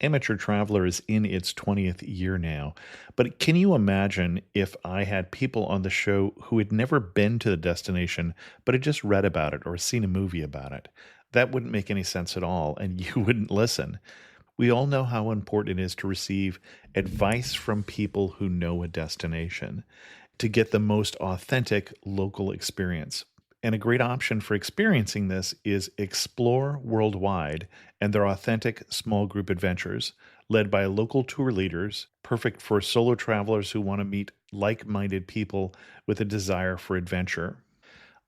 Amateur Traveler is in its 20th year now, but can you imagine if I had people on the show who had never been to the destination, but had just read about it or seen a movie about it? That wouldn't make any sense at all, and you wouldn't listen. We all know how important it is to receive advice from people who know a destination to get the most authentic local experience. And a great option for experiencing this is Explore Worldwide and their authentic small group adventures, led by local tour leaders, perfect for solo travelers who want to meet like minded people with a desire for adventure.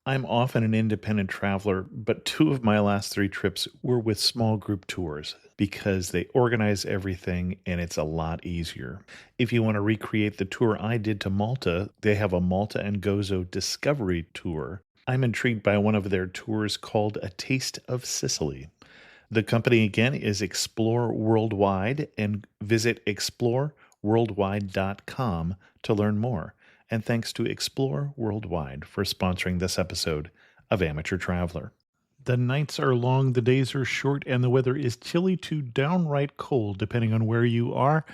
I'm often an independent traveler, but two of my last three trips were with small group tours because they organize everything and it's a lot easier. If you want to recreate the tour I did to Malta, they have a Malta and Gozo Discovery Tour. I'm intrigued by one of their tours called A Taste of Sicily. The company again is Explore Worldwide, and visit exploreworldwide.com to learn more. And thanks to Explore Worldwide for sponsoring this episode of Amateur Traveler. The nights are long, the days are short, and the weather is chilly to downright cold, depending on where you are.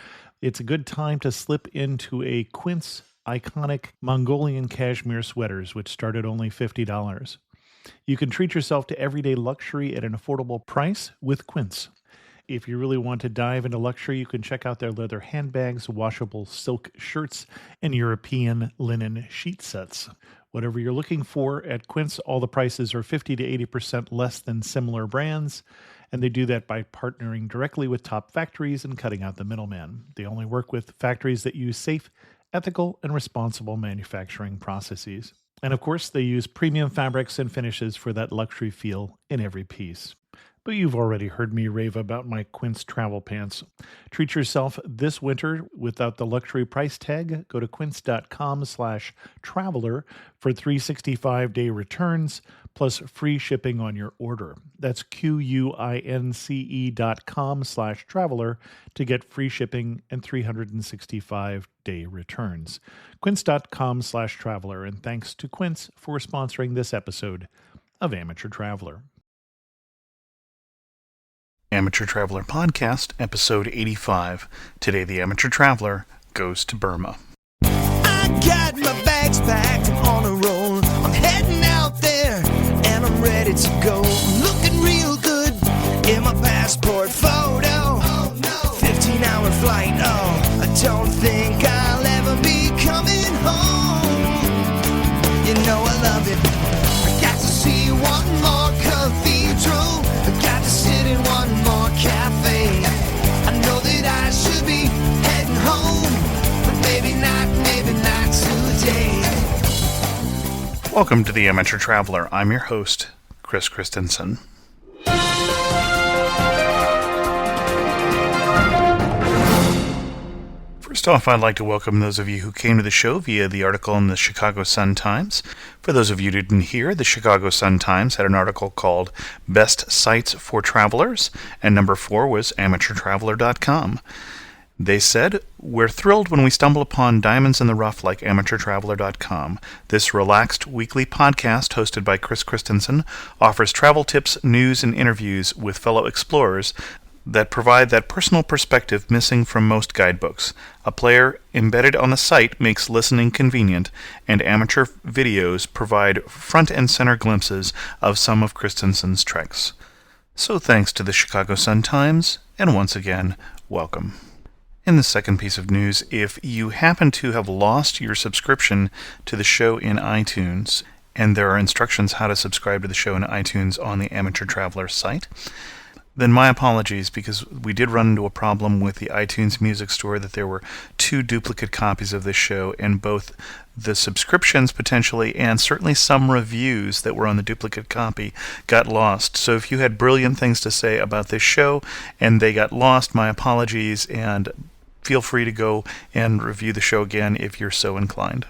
It's a good time to slip into a Quince iconic Mongolian cashmere sweaters, which start at only $50. You can treat yourself to everyday luxury at an affordable price with Quince. If you really want to dive into luxury, you can check out their leather handbags, washable silk shirts, and European linen sheet sets. Whatever you're looking for at Quince, all the prices are 50 to 80% less than similar brands, and they do that by partnering directly with top factories and cutting out the middleman. They only work with factories that use safe, ethical, and responsible manufacturing processes. And of course, they use premium fabrics and finishes for that luxury feel in every piece. But you've already heard me rave about my Quince travel pants. Treat yourself this winter without the luxury price tag. Go to quince.com/traveler for 365-day returns plus free shipping on your order. That's QUINCE.com/traveler to get free shipping and 365-day returns. Quince.com/traveler. And thanks to Quince for sponsoring this episode of Amateur Traveler. Amateur Traveler Podcast, Episode 85. Today, the Amateur Traveler goes to Burma. I got my bags packed, I'm on a roll. I'm heading out there, and I'm ready to go. I'm looking real good in my passport photo. Oh, no. 15-hour flight, I don't think I'll ever be coming home. You know I love it. I got to see one more cathedral. I got to sit in one more cafe. I know that I should be heading home, but maybe not today. Welcome to the Amateur Traveler. I'm your host, Chris Christensen. First off, I'd like to welcome those of you who came to the show via the article in the Chicago Sun-Times. For those of you who didn't hear, the Chicago Sun-Times had an article called Best Sites for Travelers, and number 4 was amateurtraveler.com. They said, "We're thrilled when we stumble upon diamonds in the rough like amateurtraveler.com. This relaxed weekly podcast hosted by Chris Christensen offers travel tips, news, and interviews with fellow explorers that provide that personal perspective missing from most guidebooks. A player embedded on the site makes listening convenient, and amateur videos provide front-and-center glimpses of some of Christensen's treks." So thanks to the Chicago Sun-Times, and once again, welcome. In the second piece of news, if you happen to have lost your subscription to the show in iTunes, and there are instructions how to subscribe to the show in iTunes on the Amateur Traveler site, then my apologies, because we did run into a problem with the iTunes Music Store that there were 2 duplicate copies of this show, and both the subscriptions potentially and certainly some reviews that were on the duplicate copy got lost. So if you had brilliant things to say about this show and they got lost, my apologies, and feel free to go and review the show again if you're so inclined.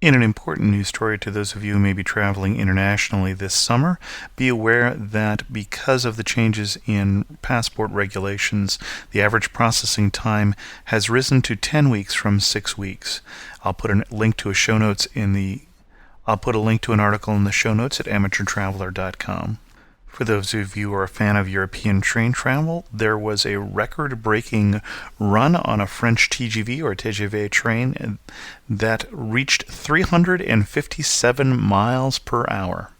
In an important news story to those of you who may be traveling internationally this summer, be aware that because of the changes in passport regulations, the average processing time has risen to 10 weeks from 6 weeks. I'll put a link to an article in the show notes at amateurtraveler.com. For those of you who are a fan of European train travel, there was a record-breaking run on a French TGV or TGV train that reached 357 miles per hour.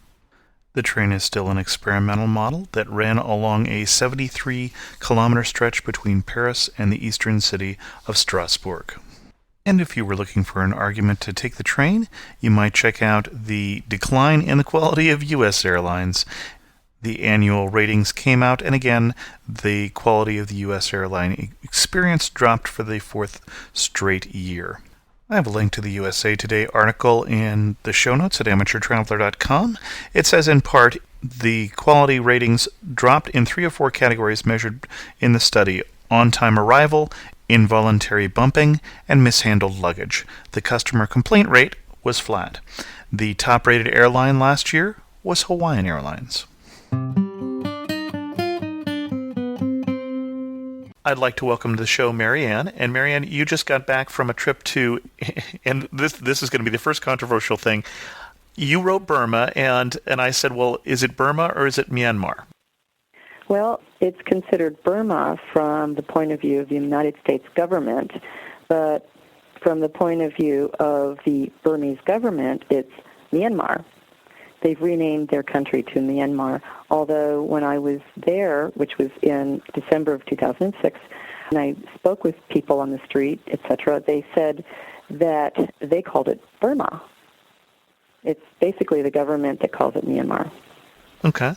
The train is still an experimental model that ran along a 73-kilometer stretch between Paris and the eastern city of Strasbourg. And if you were looking for an argument to take the train, you might check out the decline in the quality of U.S. airlines. The annual ratings came out, and again, the quality of the U.S. airline experience dropped for the fourth straight year. I have a link to the USA Today article in the show notes at amateurtraveler.com. It says, in part, the quality ratings dropped in 3 or 4 categories measured in the study: on-time arrival, involuntary bumping, and mishandled luggage. The customer complaint rate was flat. The top-rated airline last year was Hawaiian Airlines. I'd like to welcome to the show Marianne. And Marianne, you just got back from a trip to, and this is going to be the first controversial thing. You wrote Burma, and I said, well, is it Burma or is it Myanmar? Well, it's considered Burma from the point of view of the United States government, but from the point of view of the Burmese government, it's Myanmar. They've renamed their country to Myanmar, although when I was there, which was in December of 2006, and I spoke with people on the street, etc., they said that they called it Burma. It's basically the government that calls it Myanmar. Okay.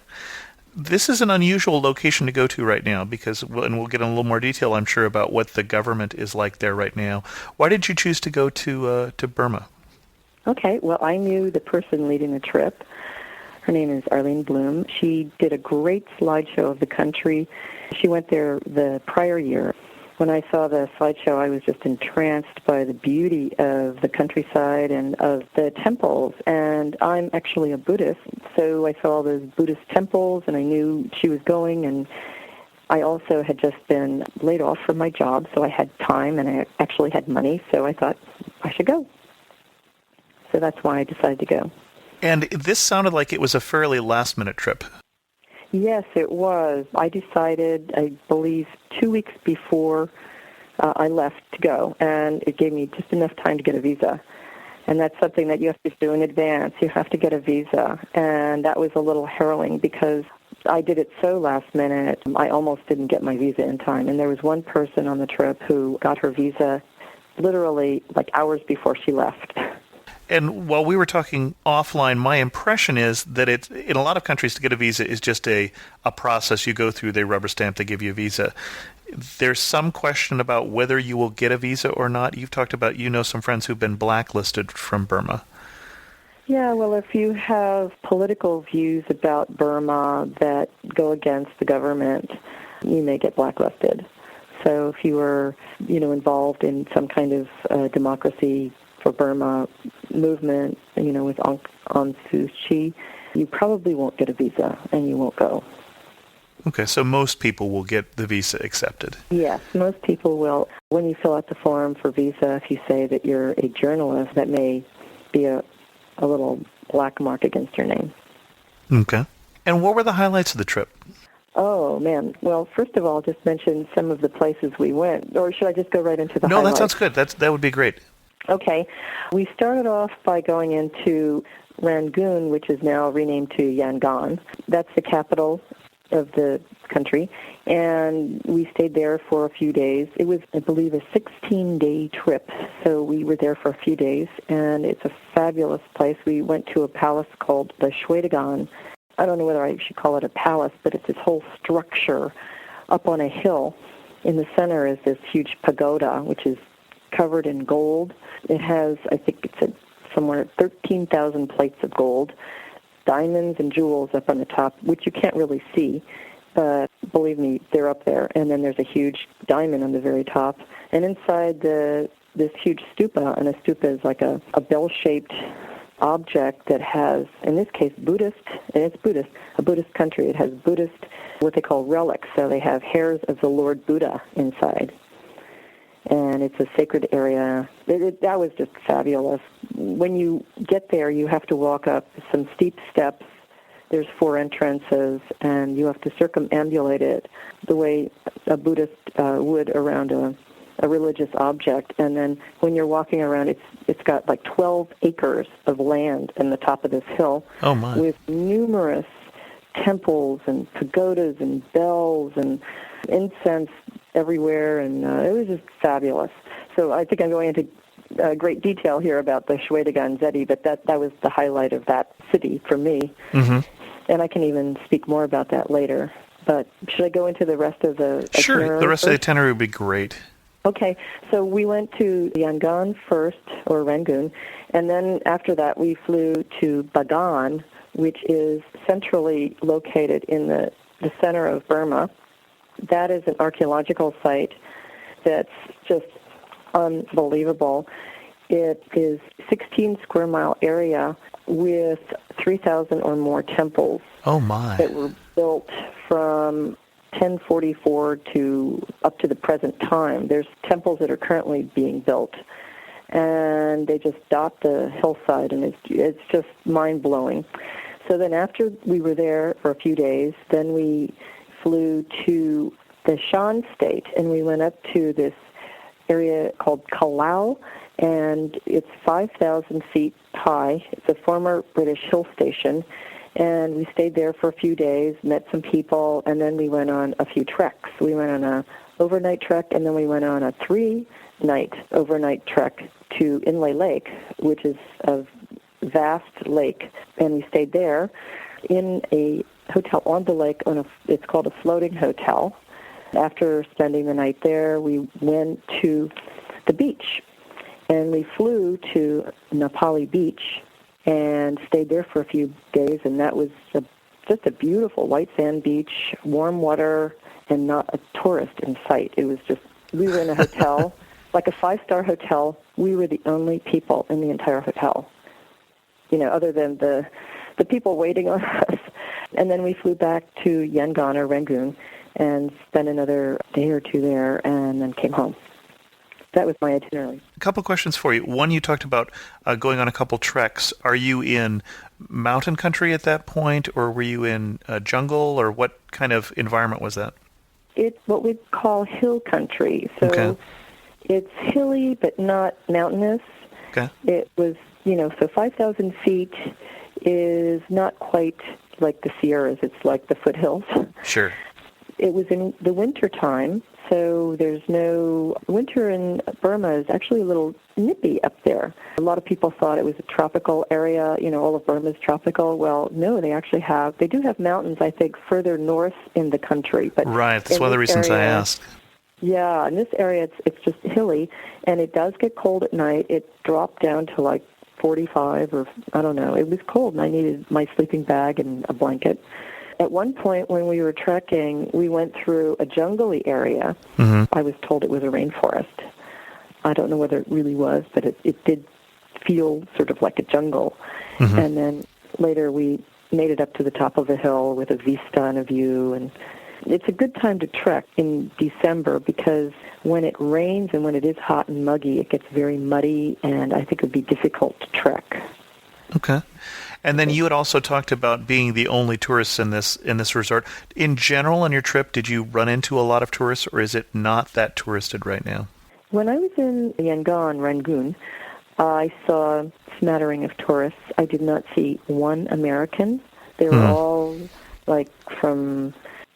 This is an unusual location to go to right now because, and we'll get in a little more detail, I'm sure, about what the government is like there right now. Why did you choose to go to Burma? Okay, well, I knew the person leading the trip. Her name is Arlene Bloom. She did a great slideshow of the country. She went there the prior year. When I saw the slideshow, I was just entranced by the beauty of the countryside and of the temples. And I'm actually a Buddhist, so I saw all those Buddhist temples, and I knew she was going. And I also had just been laid off from my job, so I had time, and I actually had money, so I thought I should go. So that's why I decided to go. And this sounded like it was a fairly last-minute trip. Yes, it was. I decided, I believe, 2 weeks before I left to go, and it gave me just enough time to get a visa. And that's something that you have to do in advance. You have to get a visa, and that was a little harrowing because I did it so last minute, I almost didn't get my visa in time. And there was one person on the trip who got her visa literally like hours before she left. And while we were talking offline, my impression is that it's, in a lot of countries, to get a visa is just a process you go through. They rubber stamp, they give you a visa. There's some question about whether you will get a visa or not. You've talked about, you know, some friends who've been blacklisted from Burma. Yeah, well, if you have political views about Burma that go against the government, you may get blacklisted. So if you were, involved in some kind of democracy for Burma movement, with Aung San Suu Kyi, you probably won't get a visa and you won't go. Okay, so most people will get the visa accepted. Yes, most people will. When you fill out the form for visa, if you say that you're a journalist, that may be a little black mark against your name. Okay. And what were the highlights of the trip? Oh, man. Well, first of all, just mention some of the places we went. Or should I just go right into the No, highlights? that sounds good. That would be great. Okay. We started off by going into Rangoon, which is now renamed to Yangon. That's the capital of the country. And we stayed there for a few days. It was, I believe, a 16-day trip. So we were there for a few days, and it's a fabulous place. We went to a palace called the Shwedagon. I don't know whether I should call it a palace, but it's this whole structure up on a hill. In the center is this huge pagoda, which is covered in gold. It has, I think it's somewhere 13,000 plates of gold, diamonds and jewels up on the top, which you can't really see, but believe me, they're up there. And then there's a huge diamond on the very top. And inside this huge stupa, and a stupa is like a bell-shaped object that has, in this case, Buddhist, and it's Buddhist, a Buddhist country. It has Buddhist, what they call relics. So they have hairs of the Lord Buddha inside. And it's a sacred area. That was just fabulous. When you get there, you have to walk up some steep steps There's 4 entrances, and you have to circumambulate it the way a Buddhist would around a religious object. And then when you're walking around, it's got like 12 acres of land in the top of this hill. Oh, my. With numerous temples and pagodas and bells and incense everywhere, and it was just fabulous. So I think I'm going into great detail here about the Shwedagon Zeti, but that was the highlight of that city for me. Mm-hmm. And I can even speak more about that later. But should I go into the rest of the Sure, itinerary the rest of the first? itinerary would be great. Okay, so we went to Yangon first, or Rangoon, and then after that we flew to Bagan, which is centrally located in the center of Burma. That is an archaeological site that's just unbelievable. It is 16 square mile area with 3,000 or more temples Oh, my. that were built from 1044 to up to the present time. There's temples that are currently being built, and they just dot the hillside, and it's just mind-blowing. So then after we were there for a few days, then we flew to the Shan State, and we went up to this area called Kalau, and it's 5,000 feet high. It's a former British hill station, and we stayed there for a few days, met some people, and then we went on a few treks. We went on a overnight trek, and then we went on a 3-night overnight trek to Inle Lake, which is a vast lake, and we stayed there in a hotel on the lake. It's called a floating hotel. After spending the night there, we went to the beach, and we flew to Napali Beach and stayed there for a few days, and that was just a beautiful white sand beach, warm water, and not a tourist in sight. It was just, we were in a hotel, like a 5-star hotel. We were the only people in the entire hotel, other than the people waiting on us. And then we flew back to Yangon or Rangoon and spent another day or two there, and then came home. That was my itinerary. A couple questions for you. One, you talked about going on a couple treks. Are you in mountain country at that point, or were you in jungle, or what kind of environment was that? It's what we call hill country. So Okay. It's hilly but not mountainous. Okay. It was, so 5,000 feet is not quite like the Sierras. It's like the foothills. Sure. It was in the winter time, so there's no winter in Burma is actually a little nippy up there. A lot of people thought it was a tropical area, all of Burma is tropical. Well, no, they do have mountains, I think, further north in the country. But Right, that's one of the reasons I asked. Yeah, in this area it's just hilly, and it does get cold at night. It dropped down to like 45 or I don't know. It was cold, and I needed my sleeping bag and a blanket. At one point when we were trekking, we went through a jungly area. Mm-hmm. I was told it was a rainforest. I don't know whether it really was, but it did feel sort of like a jungle. Mm-hmm. And then later we made it up to the top of a hill with a vista and a view. And it's a good time to trek in December because when it rains and when it is hot and muggy, it gets very muddy, and I think it would be difficult to trek. Okay. And then you had also talked about being the only tourists in this resort. In general, on your trip, did you run into a lot of tourists, or is it not that touristed right now? When I was in Yangon, Rangoon, I saw a smattering of tourists. I did not see one American. They were all like from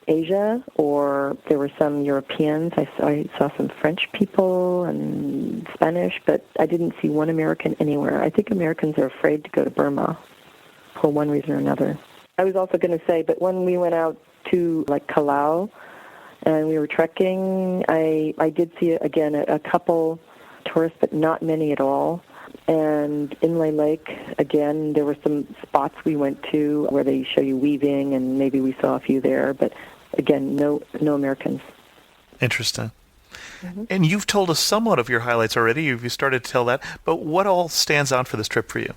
Asia, or there were some Europeans. I saw some French people and Spanish, but I didn't see one American anywhere. I think Americans are afraid to go to Burma for one reason or another. I was also going to say, but when we went out to like Kalau and we were trekking, I did see, again, a couple tourists, but not many at all. And Inle Lake, again, there were some spots we went to where they show you weaving, and maybe we saw a few there, but again, no Americans. Interesting. Mm-hmm. And you've told us somewhat of your highlights already. You've started to tell that. But what all stands out for this trip for you?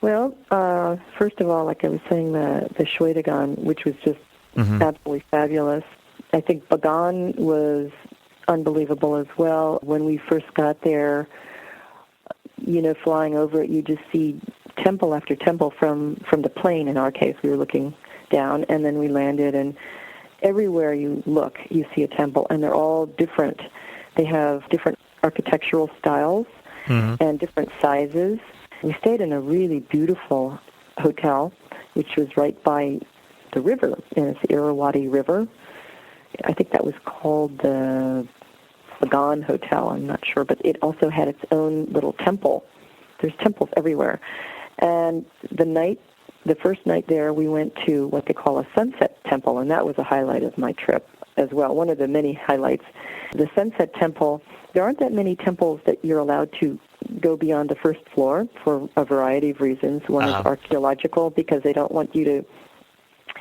Well, first of all, like I was saying, the Shwedagon, which was just absolutely fabulous. I think Bagan was unbelievable as well. When we first got there, flying over it, you just see temple after temple from the plane. In our case, we were looking down, and then we landed, and everywhere you look, you see a temple, and they're all different. They have different architectural styles and different sizes. We stayed in a really beautiful hotel, which was right by the river, and it's the Irrawaddy River. I think that was called the Bagan Hotel, I'm not sure, but it also had its own little temple. There's temples everywhere. And the first night there, we went to what they call a sunset temple, and that was a highlight of my trip as well, one of the many highlights. The sunset temple, there aren't that many temples that you're allowed to go beyond the first floor for a variety of reasons. One is archaeological, because they don't want you to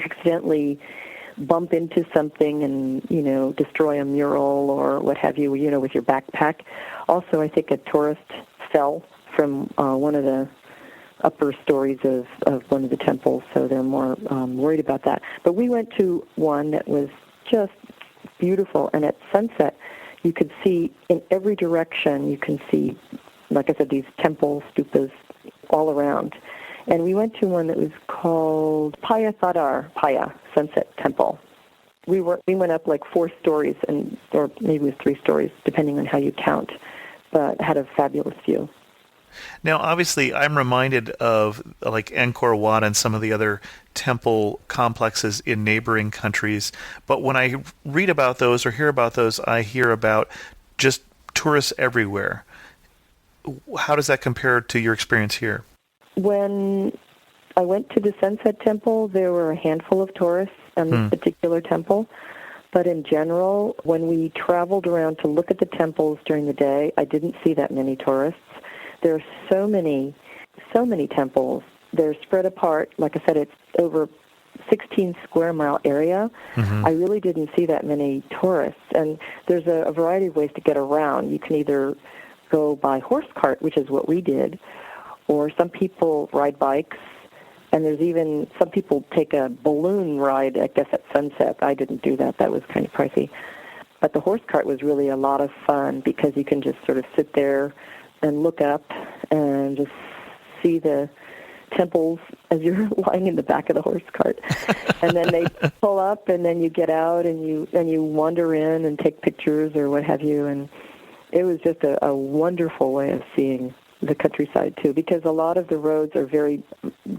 accidentally bump into something and, destroy a mural or what have you, with your backpack. Also, I think a tourist fell from one of the upper stories of one of the temples, so they're more worried about that. But we went to one that was just beautiful, and at sunset, you could see in every direction, you can see, like I said, these temples, stupas, all around. And we went to one that was called Paya Sunset Temple. We went up like 4 stories, or maybe it was 3 stories, depending on how you count, but had a fabulous view. Now, obviously, I'm reminded of like Angkor Wat and some of the other temple complexes in neighboring countries. But when I read about those or hear about those, I hear about just tourists everywhere. How does that compare to your experience here? When I went to the Sunset Temple, there were a handful of tourists on this particular temple. But in general, when we traveled around to look at the temples during the day, I didn't see that many tourists. There are so many temples. They're spread apart. Like I said, it's over 16 square mile area. I really didn't see that many tourists. And there's a variety of ways to get around. You can either go by horse cart, which is what we did, or some people ride bikes. And there's even some people take a balloon ride, I guess, at sunset. I didn't do that. That was kind of pricey. But the horse cart was really a lot of fun because you can just sort of sit there and look up and just see the temples as you're lying in the back of the horse cart. And then they pull up, and then you get out and you wander in and take pictures or what have you. And it was just a wonderful way of seeing the countryside too, because a lot of the roads are very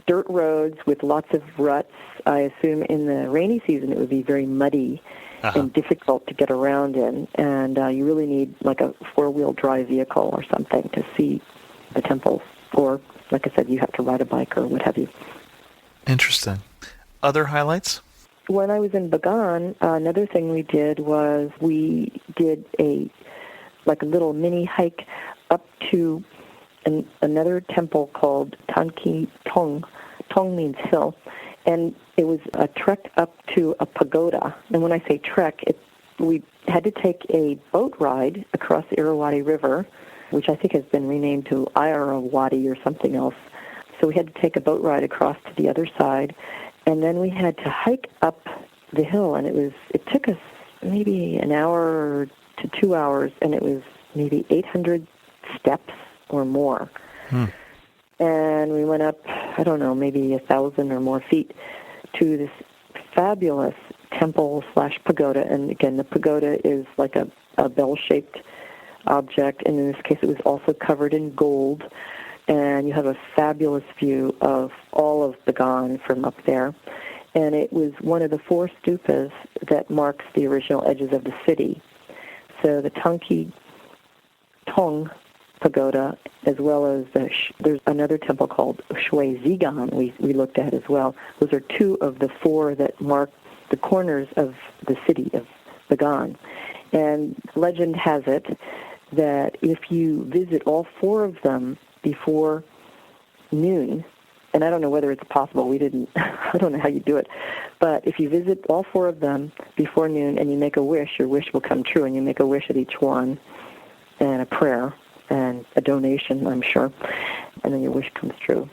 dirt roads with lots of ruts. I assume in the rainy season it would be very muddy and difficult to get around in, and you really need like a 4-wheel drive vehicle or something to see the temples, or like I said, you have to ride a bike or what have you. Interesting. Other highlights? When I was in Bagan, another thing we did was we did a little mini hike up to another temple called Tanki Tong. Tong means hill. And it was a trek up to a pagoda. And when I say trek, we had to take a boat ride across the Irrawaddy River, which I think has been renamed to Irrawaddy or something else. So we had to take a boat ride across to the other side. And then we had to hike up the hill. And it took us maybe an hour to 2 hours, and it was maybe 800 steps or more. And we went up, I don't know, maybe 1,000 or more feet to this fabulous temple/pagoda. And again, the pagoda is like a bell-shaped object, and in this case it was also covered in gold. And you have a fabulous view of all of Bagan from up there. And it was one of the 4 stupas that marks the original edges of the city. So the Tanki Tong pagoda, as well as there's another temple called Shui Zigan we looked at as well. Those are 2 of the 4 that mark the corners of the city of Bagan. And legend has it that if you visit all 4 of them before noon, and I don't know whether it's possible, I don't know how you do it, but if you visit all 4 of them before noon and you make a wish, your wish will come true, and you make a wish at each one, and a prayer, and a donation, I'm sure, and then your wish comes true.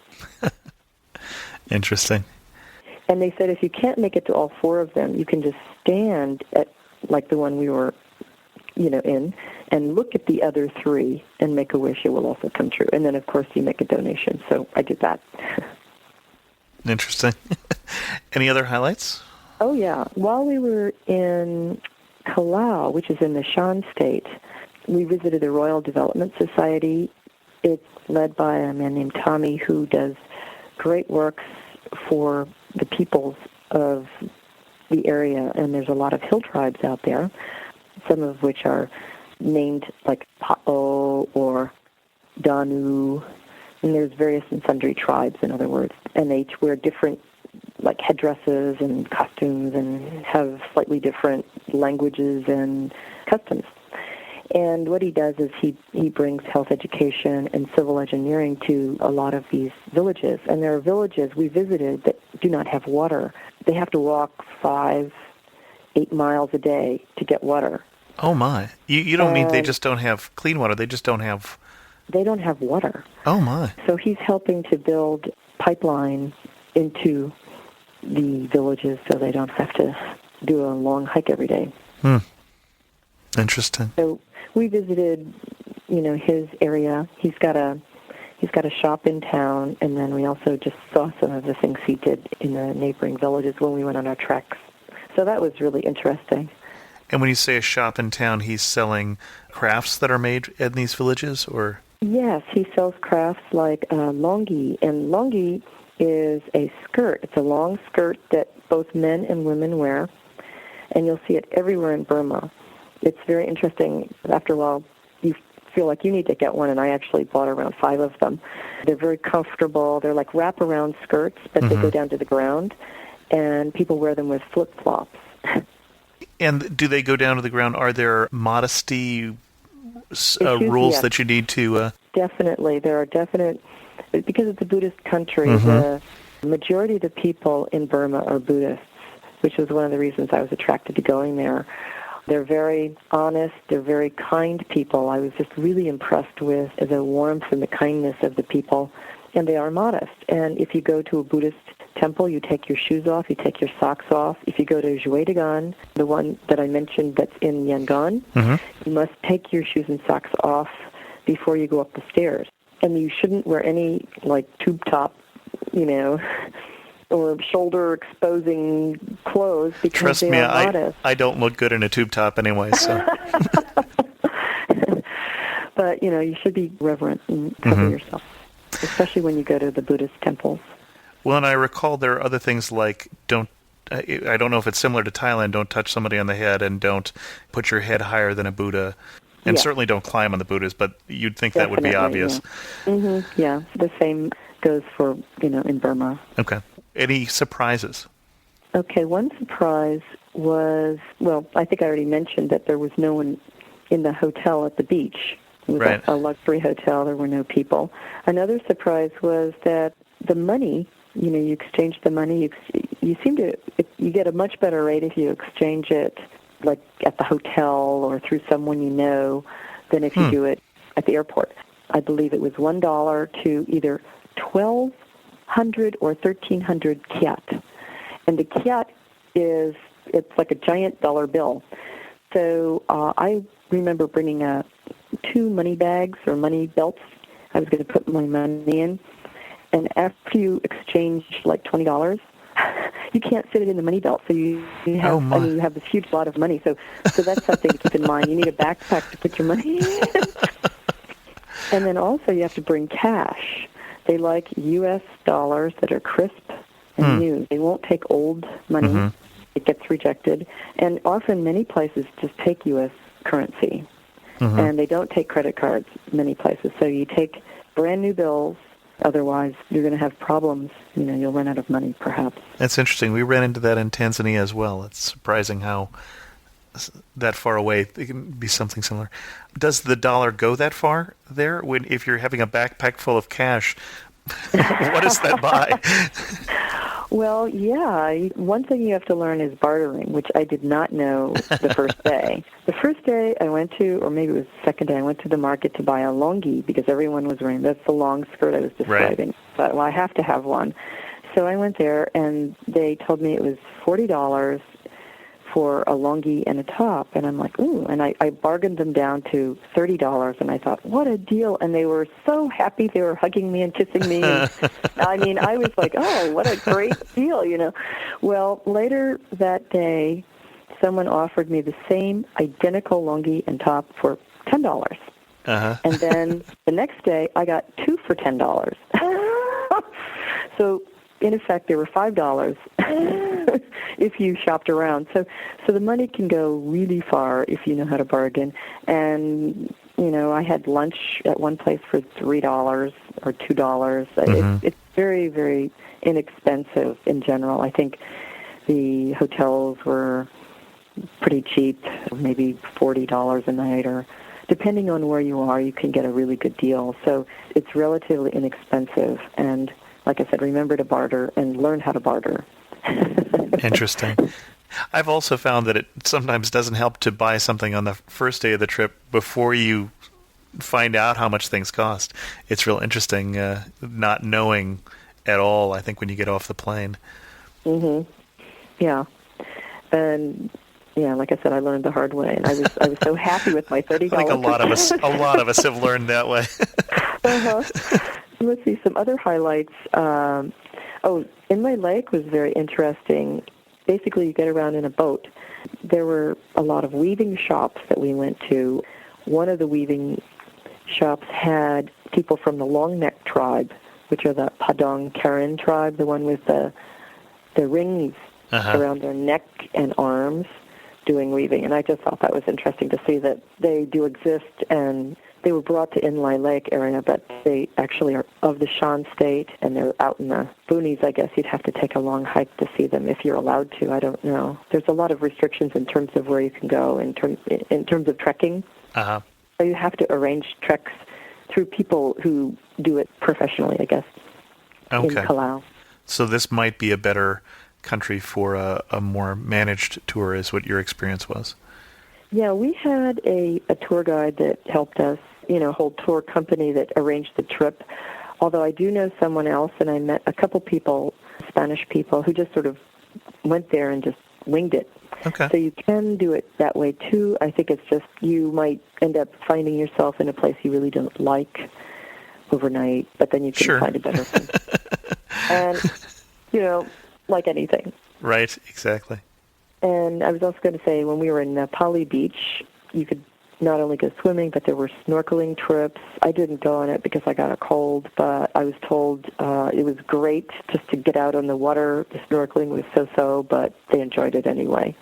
Interesting. And they said if you can't make it to all 4 of them, you can just stand at, like the one we were, in, and look at the other 3 and make a wish. It will also come true. And then, of course, you make a donation. So I did that. Interesting. Any other highlights? Oh, yeah. While we were in Kalau, which is in the Shan state, we visited the Royal Development Society. It's led by a man named Tommy who does great works for the peoples of the area, and there's a lot of hill tribes out there, some of which are named like Pa'o or Danu, and there's various and sundry tribes, in other words, and they each wear different like headdresses and costumes and have slightly different languages and customs. And what he does is he brings health education and civil engineering to a lot of these villages. And there are villages we visited that do not have water. They have to walk 5-8 miles a day to get water. Oh, my. You don't mean they just don't have clean water. They just don't have... They don't have water. Oh, my. So he's helping to build pipeline into the villages so they don't have to do a long hike every day. Interesting. So we visited, his area. He's got a shop in town, and then we also just saw some of the things he did in the neighboring villages when we went on our treks. So that was really interesting. And when you say a shop in town, he's selling crafts that are made in these villages, or? Yes, he sells crafts like longi, and longi is a skirt. It's a long skirt that both men and women wear, and you'll see it everywhere in Burma. It's very interesting. After a while, you feel like you need to get one, and I actually bought around 5 of them. They're very comfortable. They're like wrap-around skirts, but they go down to the ground, and people wear them with flip-flops. And do they go down to the ground? Are there modesty rules that you need to... Definitely. There are definite... Because it's a Buddhist country, the majority of the people in Burma are Buddhists, which was one of the reasons I was attracted to going there. They're very honest. They're very kind people. I was just really impressed with the warmth and the kindness of the people, and they are modest. And if you go to a Buddhist temple, you take your shoes off, you take your socks off. If you go to Zhuedagan, the one that I mentioned that's in Yangon, you must take your shoes and socks off before you go up the stairs. And you shouldn't wear any, like, tube top, or shoulder-exposing clothes because Trust they me, are modest. I don't look good in a tube top anyway, so... But, you should be reverent and cover yourself, especially when you go to the Buddhist temples. Well, and I recall there are other things like I don't know if it's similar to Thailand, don't touch somebody on the head and don't put your head higher than a Buddha. And certainly don't climb on the Buddhas, but you'd think that would be obvious. Yeah. Yeah, the same goes for, in Burma. Okay. Any surprises? Okay, one surprise was, I think I already mentioned that there was no one in the hotel at the beach. It was a luxury hotel. There were no people. Another surprise was that the money, you exchange the money. You get a much better rate if you exchange it like at the hotel or through someone you know than if you do it at the airport. I believe it was $1 to either 1,200 or 1,300 kyat. And the kyat it's like a giant dollar bill. So I remember bringing 2 money bags or money belts. I was going to put my money in. And after you exchange like $20, you can't fit it in the money belt. So you have you have this huge lot of money. So that's something to keep in mind. You need a backpack to put your money in. And then also you have to bring cash. They like U.S. dollars that are crisp and new. They won't take old money. It gets rejected. And often many places just take U.S. currency. And they don't take credit cards many places. So you take brand new bills. Otherwise, you're going to have problems. You'll run out of money, perhaps. That's interesting. We ran into that in Tanzania as well. It's surprising how that far away it can be something similar. Does the dollar go that far there? If you're having a backpack full of cash, what does that buy? Well, yeah. One thing you have to learn is bartering, which I did not know the first day. The first day I went to, or maybe it was the second day, I went to the market to buy a longi because everyone was wearing, that's the long skirt I was describing. Right. But, I have to have one. So I went there, and they told me it was $40 for a lungi and a top. And I'm like, ooh. And I bargained them down to $30. And I thought, what a deal. And they were so happy. They were hugging me and kissing me. And, I mean, I was like, oh, what a great deal, you know. Well, later that day, someone offered me the same identical lungi and top for $10. Uh-huh. And then the next day, I got two for $10. So, in effect, they were $5 if you shopped around. So the money can go really far if you know how to bargain. And, you know, I had lunch at one place for $3 or $2. It's very, very inexpensive in general. I think the hotels were pretty cheap, maybe $40 a night, or depending on where you are, you can get a really good deal. So it's relatively inexpensive. And like I said, remember to barter and learn how to barter. Interesting. I've also found that it sometimes doesn't help to buy something on the first day of the trip before you find out how much things cost. It's real interesting not knowing at all, I think, when you get off the plane. Mm-hmm. Yeah. And yeah, like I said, I learned the hard way, and I was so happy with my $30. I think a lot of us have learned that way. Uh-huh. Let's see, some other highlights. Inlay Lake was very interesting. Basically, you get around in a boat. There were a lot of weaving shops that we went to. One of the weaving shops had people from the Long Neck tribe, which are the Padang Karen tribe, the one with the rings around their neck and arms doing weaving. And I just thought that was interesting to see that they do exist, and they were brought to Inlay Lake area, but they actually are of the Shan state, and they're out in the boonies. I guess you'd have to take a long hike to see them if you're allowed to. I don't know. There's a lot of restrictions in terms of where you can go in terms of trekking. Uh-huh. So you have to arrange treks through people who do it professionally, I guess, in Palau. So this might be a better country for a more managed tour, is what your experience was. Yeah, we had a tour guide that helped us, a whole tour company that arranged the trip. Although I do know someone else, and I met a couple people, Spanish people, who just sort of went there and just winged it. Okay. So you can do it that way, too. I think it's just you might end up finding yourself in a place you really don't like overnight, but then you can find a better one. And, like anything. Right, exactly. And I was also going to say, when we were in Pali Beach, you could not only go swimming, but there were snorkeling trips. I didn't go on it because I got a cold, but I was told it was great just to get out on the water. The snorkeling was so-so, but they enjoyed it anyway.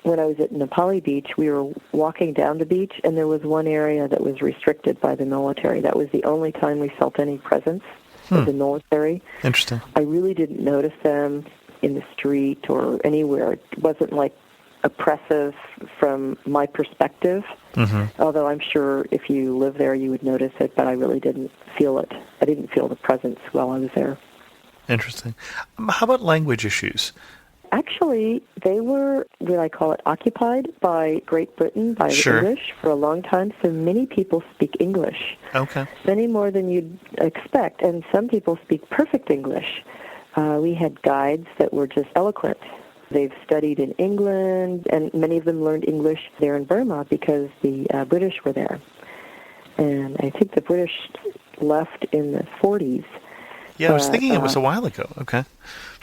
When I was at Nepali Beach, we were walking down the beach, and there was one area that was restricted by the military. That was the only time we felt any presence of the military. Interesting. I really didn't notice them in the street or anywhere. It wasn't like oppressive from my perspective, although I'm sure if you live there you would notice it, but I really didn't feel it. I didn't feel the presence while I was there. Interesting. How about language issues? Actually, they were, what I call it, occupied by Great Britain, by the English for a long time, so many people speak English. Okay. Many more than you'd expect, and some people speak perfect English. We had guides that were just eloquent. They've studied in England, and many of them learned English there in Burma because the British were there. And I think the British left in the 40s. Yeah, I was thinking it was a while ago. Okay.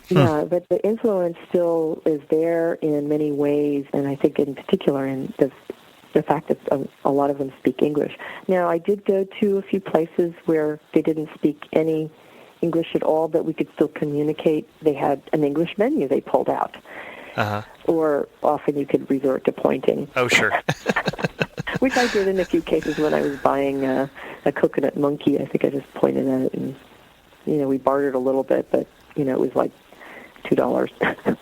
Yeah, but the influence still is there in many ways, and I think in particular in the fact that a lot of them speak English. Now, I did go to a few places where they didn't speak any English at all, but we could still communicate. They had an English menu they pulled out. Or often you could resort to pointing. Oh, sure. Which I did in a few cases when I was buying a coconut monkey. I think I just pointed at it, and, we bartered a little bit, but, it was like $2.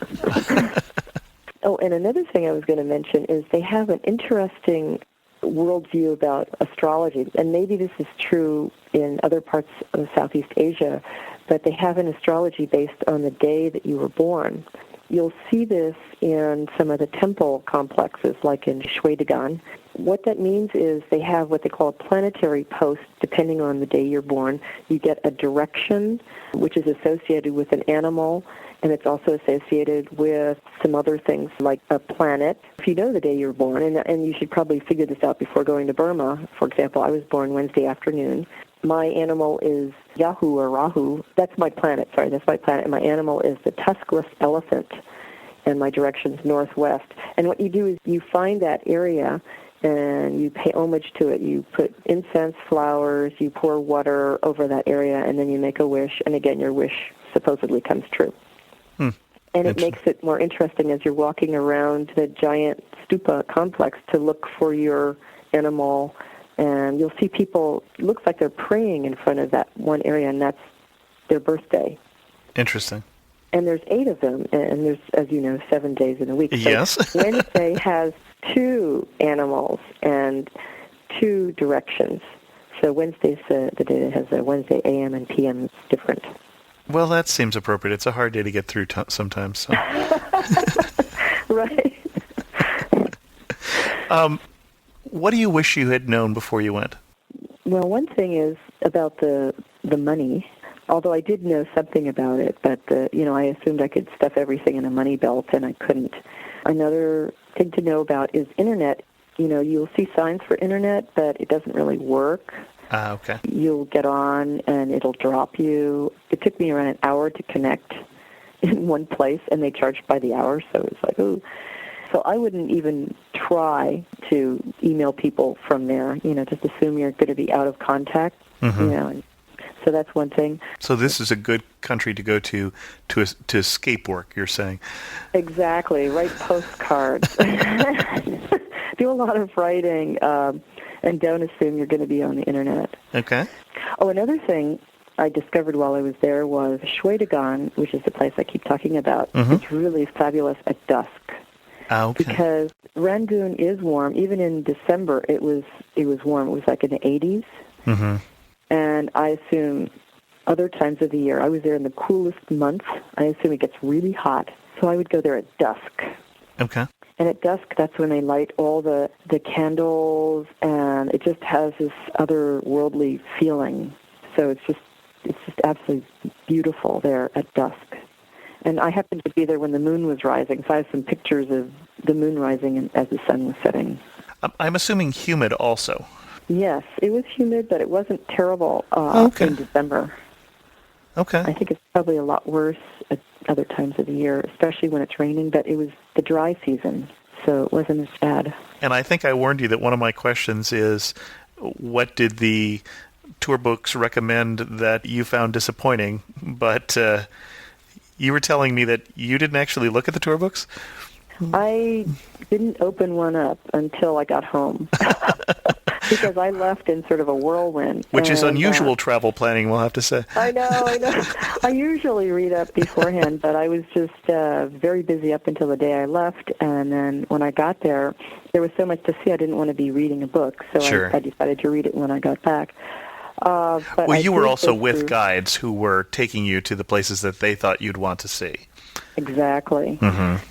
Oh, and another thing I was going to mention is they have an interesting worldview about astrology, and maybe this is true in other parts of Southeast Asia, but they have an astrology based on the day that you were born. You'll see this in some of the temple complexes, like in Shwedagon. what that means is they have what they call a planetary post, depending on the day you're born. You get a direction, which is associated with an animal, and it's also associated with some other things like a planet. If you know the day you're born, and you should probably figure this out before going to Burma. For example, I was born Wednesday afternoon. My animal is Yahoo or Rahu. That's my planet. Sorry, that's my planet. And my animal is the tuskless elephant, and my direction's northwest. And what you do is you find that area and you pay homage to it. You put incense, flowers, you pour water over that area, and then you make a wish. And again, your wish supposedly comes true. And it makes it more interesting as you're walking around the giant stupa complex to look for your animal. And you'll see people, it looks like they're praying in front of that one area, and that's their birthday. Interesting. And there's 8 of them, and there's, as you know, 7 days in a week. So yes. Wednesday has 2 animals and 2 directions. So Wednesday's the day that has a Wednesday AM and PM different. Well, that seems appropriate. It's a hard day to get through sometimes. So. Right. What do you wish you had known before you went? Well, one thing is about the money, although I did know something about it, but I assumed I could stuff everything in a money belt, and I couldn't. Another thing to know about is internet. You'll see signs for internet, but it doesn't really work. Okay. You'll get on, and it'll drop you. It took me around an hour to connect in one place, and they charged by the hour, so it's like, ooh. So I wouldn't even try to email people from there, just assume you're going to be out of contact, and so that's one thing. So this is a good country to go to escape work, you're saying? Exactly. Write postcards. Do a lot of writing, and don't assume you're going to be on the internet. Okay. Oh, another thing I discovered while I was there was Shwedagon, which is the place I keep talking about. It's really fabulous at dusk. Okay. Because Rangoon is warm. Even in December, it was warm. It was like in the 80s. Mm-hmm. And I assume other times of the year, I was there in the coolest month. I assume it gets really hot. So I would go there at dusk. Okay. And at dusk, that's when they light all the candles, and it just has this otherworldly feeling. So it's just absolutely beautiful there at dusk. And I happened to be there when the moon was rising, so I have some pictures of the moon rising as the sun was setting. I'm assuming humid also. Yes, it was humid, but it wasn't terrible in December. Okay. I think it's probably a lot worse at other times of the year, especially when it's raining, but it was the dry season, so it wasn't as bad. And I think I warned you that one of my questions is, what did the tour books recommend that you found disappointing? But you were telling me that you didn't actually look at the tour books? I didn't open one up until I got home. Because I left in sort of a whirlwind. Which is unusual travel planning, we'll have to say. I know. I usually read up beforehand, but I was just very busy up until the day I left, and then when I got there, there was so much to see I didn't want to be reading a book, so Sure. I decided to read it when I got back. But well, you were also with guides who were taking you to the places that they thought you'd want to see. Exactly. Mm-hmm.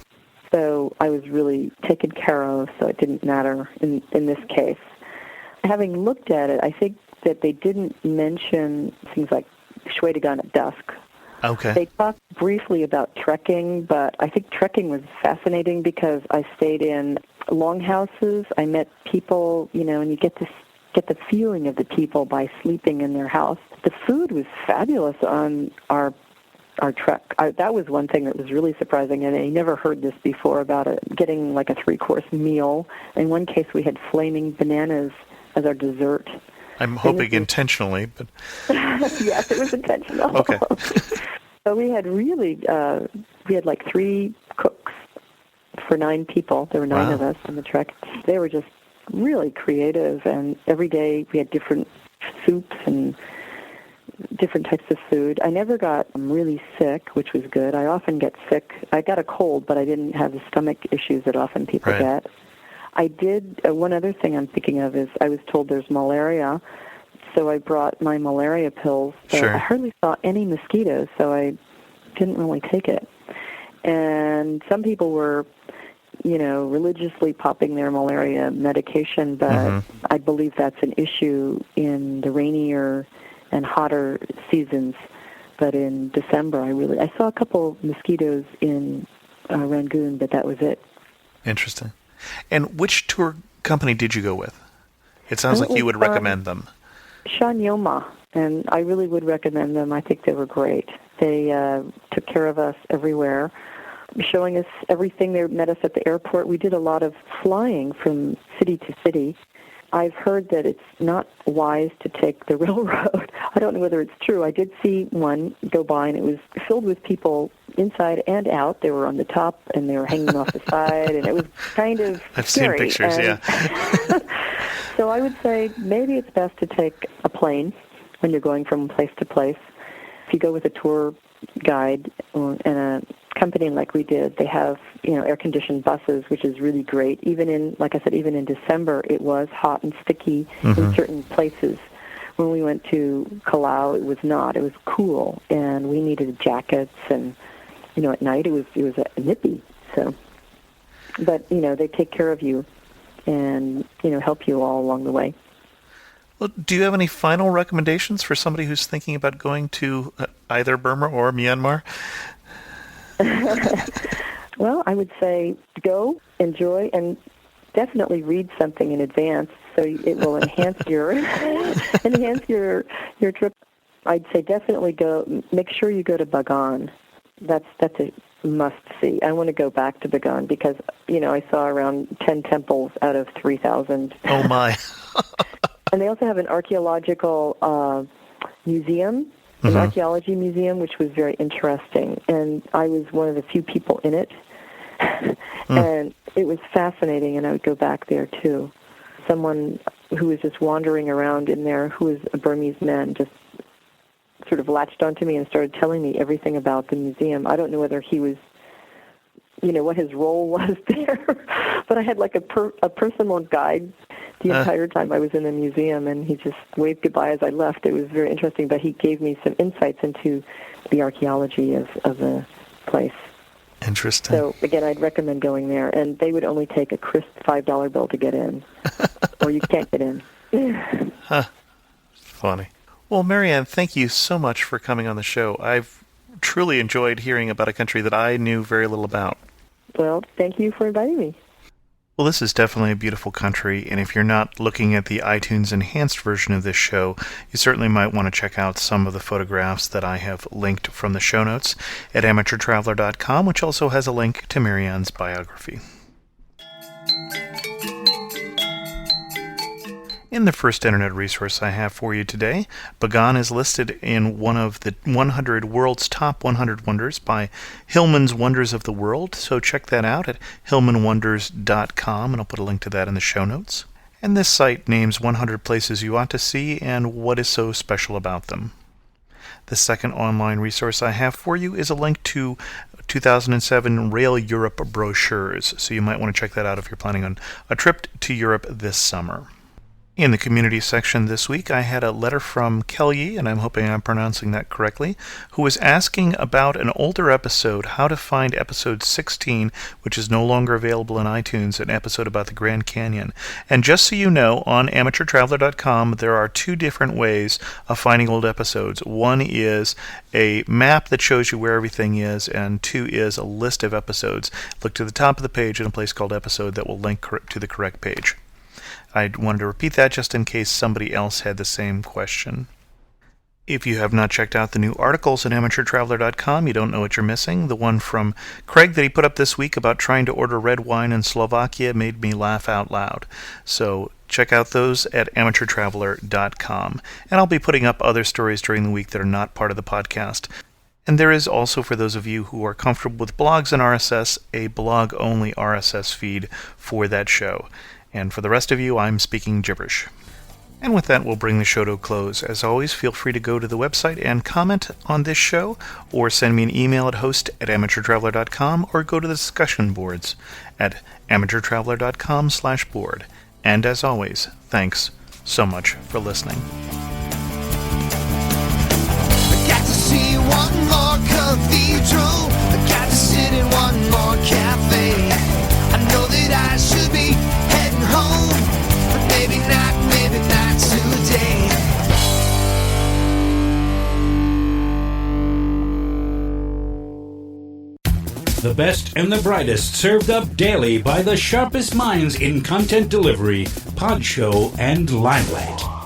So I was really taken care of, so it didn't matter in this case. Having looked at it, I think that they didn't mention things like Shwedagon at dusk. Okay. They talked briefly about trekking, but I think trekking was fascinating because I stayed in longhouses. I met people, and you get the feeling of the people by sleeping in their house. The food was fabulous on our trek. That was one thing that was really surprising, and I never heard this before about it, getting like a 3-course meal. In one case, we had flaming bananas as our dessert. I'm hoping intentionally, but... Yes, it was intentional. Okay. So we had like 3 cooks for 9 people. There were 9 of us on the trek. They were just really creative, and every day we had different soups and different types of food. I never got really sick, which was good. I often get sick. I got a cold, but I didn't have the stomach issues that often people get. I did, one other thing I'm thinking of is I was told there's malaria, so I brought my malaria pills. Sure. I hardly saw any mosquitoes, so I didn't really take it. And some people were religiously popping their malaria medication, but I believe that's an issue in the rainier and hotter seasons. But in December, I saw a couple mosquitoes in Rangoon, but that was it. Interesting. And which tour company did you go with? It sounds like you would recommend them. Shanyoma, and I really would recommend them. I think they were great. They took care of us everywhere, showing us everything. They met us at the airport. We did a lot of flying from city to city. I've heard that it's not wise to take the railroad. I don't know whether it's true. I did see one go by, and it was filled with people inside and out. They were on the top, and they were hanging off the side, and it was kind of I've scary. seen pictures, yeah. So I would say maybe it's best to take a plane when you're going from place to place. If you go with a tour guide and a company like we did, they have air-conditioned buses, which is really great. Even in December, it was hot and sticky in certain places. When we went to Kalau, it was not. It was cool, and we needed jackets, and at night it was nippy. So, but they take care of you and help you all along the way. Well, do you have any final recommendations for somebody who's thinking about going to either Burma or Myanmar? Well, I would say go, enjoy, and definitely read something in advance so it will enhance your trip. I'd say definitely go. Make sure you go to Bagan. That's a must see. I want to go back to Bagan because I saw around 10 temples out of 3,000. Oh my! And they also have an archaeological museum. An archaeology museum, which was very interesting, and I was one of the few people in it, and it was fascinating, and I would go back there, too. Someone who was just wandering around in there, who was a Burmese man, just sort of latched onto me and started telling me everything about the museum. I don't know whether he was, what his role was there, but I had like a personal guide the entire time I was in the museum, and he just waved goodbye as I left. It was very interesting, but he gave me some insights into the archaeology of the place. Interesting. So, again, I'd recommend going there, and they would only take a crisp $5 bill to get in, or you can't get in. Funny. Well, Marianne, thank you so much for coming on the show. I've truly enjoyed hearing about a country that I knew very little about. Well, thank you for inviting me. Well, this is definitely a beautiful country, and if you're not looking at the iTunes enhanced version of this show, you certainly might want to check out some of the photographs that I have linked from the show notes at amateurtraveler.com, which also has a link to Marianne's biography. In the first internet resource I have for you today, Bagan is listed in one of the 100 World's Top 100 Wonders by Hillman's Wonders of the World, so check that out at hillmanwonders.com, and I'll put a link to that in the show notes. And this site names 100 places you ought to see and what is so special about them. The second online resource I have for you is a link to 2007 Rail Europe brochures, so you might want to check that out if you're planning on a trip to Europe this summer. In the community section this week, I had a letter from Kelly, and I'm hoping I'm pronouncing that correctly, who was asking about an older episode, how to find episode 16, which is no longer available in iTunes, an episode about the Grand Canyon. And just so you know, on amateurtraveler.com, there are two different ways of finding old episodes. One is a map that shows you where everything is, and two is a list of episodes. Look to the top of the page in a place called episode that will link to the correct page. I wanted to repeat that just in case somebody else had the same question. If you have not checked out the new articles at amateurtraveler.com, you don't know what you're missing. The one from Craig that he put up this week about trying to order red wine in Slovakia made me laugh out loud. So check out those at amateurtraveler.com. And I'll be putting up other stories during the week that are not part of the podcast. And there is also, for those of you who are comfortable with blogs and RSS, a blog-only RSS feed for that show. And for the rest of you, I'm speaking gibberish. And with that, we'll bring the show to a close. As always, feel free to go to the website and comment on this show, or send me an email at host@amateurtraveler.com, or go to the discussion boards at amateurtraveler.com/board. And as always, thanks so much for listening. I got to see one more cathedral. I got to sit in one more cafe. I know The best and the brightest served up daily by the sharpest minds in content delivery, pod show, and limelight.